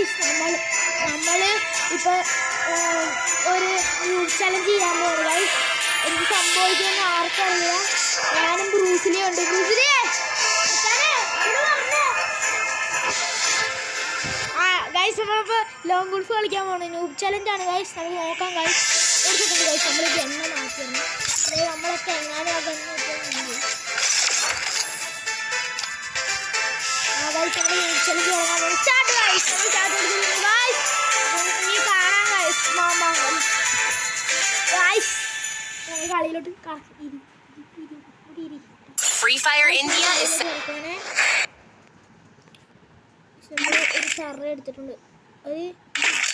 Guys നമ്മൾ ഇപ്പോൾ ഒരു ന്യൂസ് ചലഞ്ച് ചെയ്യാൻ പോകുന്നത് ഗൈസ്. എന്ത് സംഭവിക്കുമെന്ന് ആർക്കറിയില്ല. ഞാനും ബ്രൂസിലേ ഉണ്ട്. ബ്രൂസിലേ ഗൈസ് നമ്മളിപ്പോൾ ലോങ് ഗോൾഫ് കളിക്കാൻ പോകണം. ന്യൂബ് ചലഞ്ചാണ് ഗൈസ്. നമുക്ക് നോക്കാം ഗൈസ്. ഒരു സെക്കൻഡ് ഗൈസ്, നമ്മൾ ഗണ്ണ മാറ്റിയാണ്. അതായത് നമ്മളൊക്കെ എങ്ങാനും ആ ഗണ്ണ് കിട്ടുന്നുണ്ട്. ഗൈസ് നമ്മൾ ന്യൂബ് ചലഞ്ച് തുടങ്ങാൻ പോകും. Start guys. നമ്മൾ സ്റ്റാർട്ട് കൊടുത്തിട്ടുണ്ട് ഗൈസ്. ഇനി കാണാം ഗൈസ്. ഗൈസ് കളിയിലോട്ട് Free Fire India is ഒരു സർവേ എടുത്തിട്ടുണ്ട്. ഒരു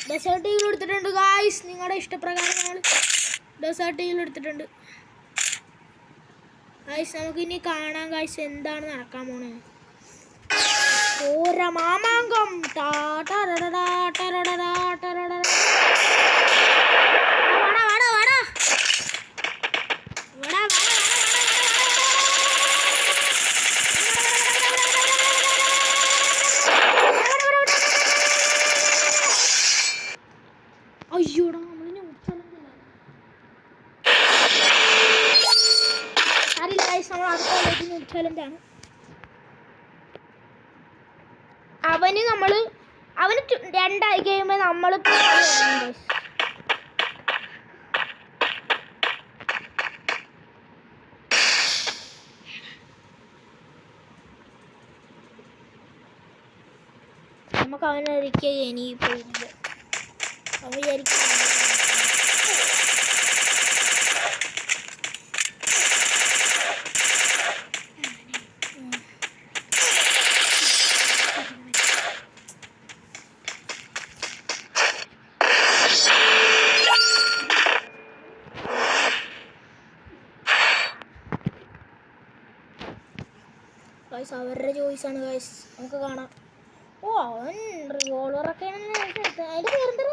ഡെസേർട്ട് ഈഗിൾ എടുത്തിട്ടുണ്ട് ഗായ്സ്. നിങ്ങളുടെ ഇഷ്ടപ്രകാരം ഞങ്ങൾ ഡെസേർട്ട് ഈഗിൾ എടുത്തിട്ടുണ്ട് ഗായ്സ്. നമുക്കിനി കാണാം ഗായ്സ് എന്താണ് നടക്കാൻ പോണേ. ഓര മാമാങ്കം അയ്യോടാ നമ്മൾ അടുത്ത ചലഞ്ചാണ്. അവന് രണ്ടായി കഴിയുമ്പോൾ നമ്മൾ നമുക്ക് അവനൊരിക്കൽ ഇനി പോകുമ്പോൾ അവൻ വിചാരിക്കും ഗൈസ്. അവരുടെ ചോയ്സാണ് ഗൈസ്. നമുക്ക് കാണാം. ഓ അവൻ റിവോൾവറൊക്കെ അതിൻ്റെ പേരെന്താ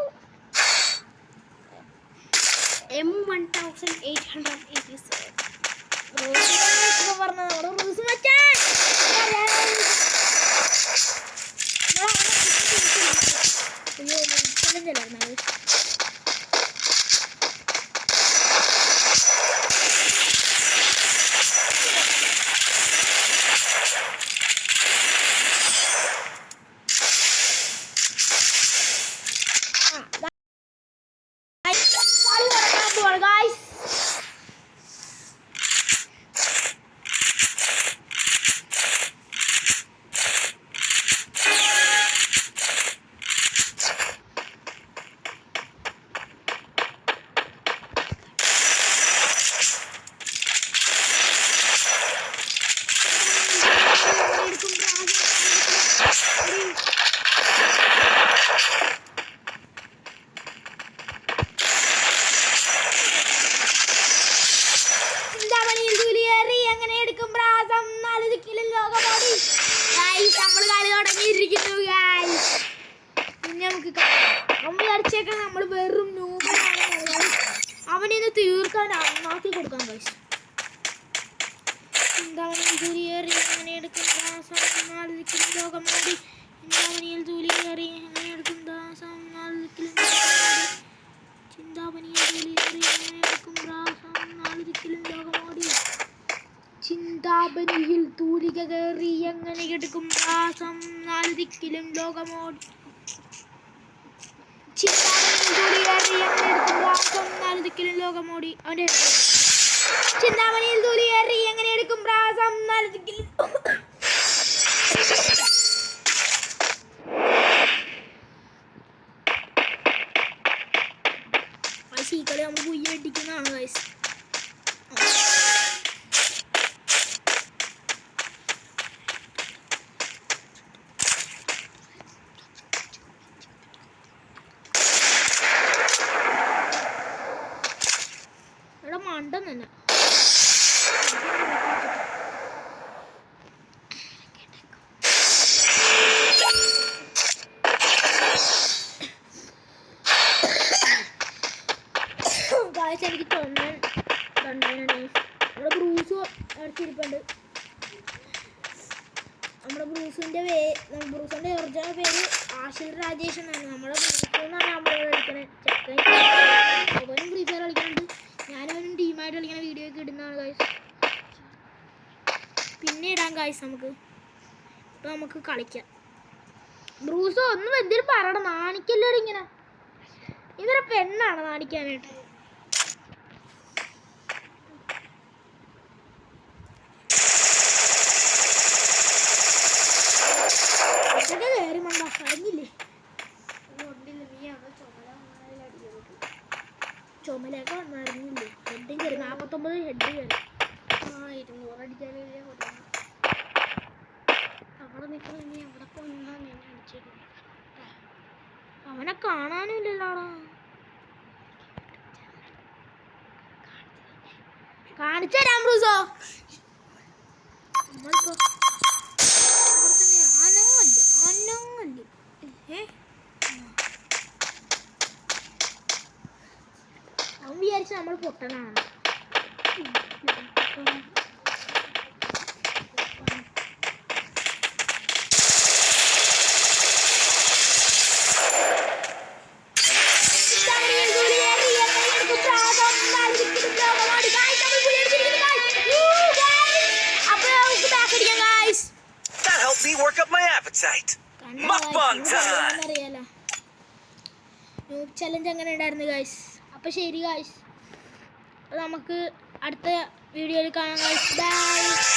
M1887 പറഞ്ഞ നമ്മുടെ റൂസ് മച്ചാൻ അയ്യോ ചലഞ്ചല്ലായിരുന്നു. നമ്മൾ കളി തുടങ്ങിയിരിക്കുന്നു ഗൈസ്. പിന്നെ നമുക്ക് നമ്മൾ വിചാരിച്ചേക്കാൻ നമ്മൾ വെറും നൂബാണ്. അവനിന്ന് തീർക്കാൻ അമ്മാക്കി കൊടുക്കാൻ ഗൈസ്. ചിന്താമണിയിൽ തൂലിയേറി അങ്ങനെ എടുക്കും ദാസം ലോകം മൂടി. ചിന്താമണിയിൽ തൂലിയേറി അങ്ങനെ എടുക്കും ദാസം ചിന്താമണിയിൽ തൂലിയേറി അങ്ങനെ എടുക്കും ദാസം നാലുദിക്കിലും ലോകമോടി. ചിന്താമണിയിൽ തൂലിക കയറി എങ്ങനെ എടുക്കും ദാസം നാലുദിക്കിലും ലോകമോടി. ലോകമോടി. അവന്റെ ചിന്താമണിയിൽ തൂലിയേറി എങ്ങനെ എടുക്കും പ്രാസം നാലുദിക്കിലും. ഈ കളി നമ്മൾ കുയ്യ വെട്ടിക്കുന്നതാണ് ഗൈസ്. ഇവിടെ മണ്ടം തന്നെ എനിക്ക് നമ്മുടെ ബ്രൂസ് അടിച്ചിരിപ്പുണ്ട്. നമ്മുടെ ബ്രൂസ് ബ്രൂസിന്റെ ഒറിജിനൽ പേര് ആഷിർ രാജേഷ് എന്നാണ്. നമ്മുടെ ബ്രൂസെന്നാണ് നമ്മൾ കളിക്കണത്. ചെക്കൻ അവനും ഫ്രീ ഫയർ കളിക്കുന്നുണ്ട്. ഞാനവനും ടീമായിട്ട് കളിക്കുന്ന വീഡിയോ ഒക്കെ ഇടുന്നതാണ് ഗൈസ്. പിന്നെ ഇടാം ഗൈസ് നമുക്ക്. ഇപ്പം നമുക്ക് കളിക്കാം. ബ്രൂസോ ഒന്നും എന്തെങ്കിലും പറയണം, നാണിക്കല്ലോ ഇങ്ങനെ. ഇതൊരു പെണ്ണാണ് നാണിക്കാനായിട്ട്. ഇതൊക്കെ കയറി മണ്ട അറിഞ്ഞില്ലേ? ചുമലൊക്കെ വന്നറിഞ്ഞില്ലേ? ഹെഡും കയറി 49 ഹെഡ് കയറി. 200 അടിച്ചാലും അവിടെ നിൽക്കണം. ഇനി എവിടെ പോയിന്നാണ് ഞാൻ അടിച്ചത്. അവനെ കാണാനും ഇല്ലല്ലോടാ. കാണിച്ചു തരാം ബ്രൂസോ. നമ്മളിപ്പോ അനങ്ങല്ല. അവൻ വിചാരിച്ച നമ്മൾ പൊട്ടനാണ്. That helped me work up my appetite. Mukbang time. Noob challenge അങ്ങനെ ഉണ്ടായിരുന്നു ഗൈസ്. അപ്പോൾ ശരി ഗൈസ്, നമുക്ക് അടുത്ത വീഡിയോയിൽ കാണാം ഗൈസ്. ബൈ.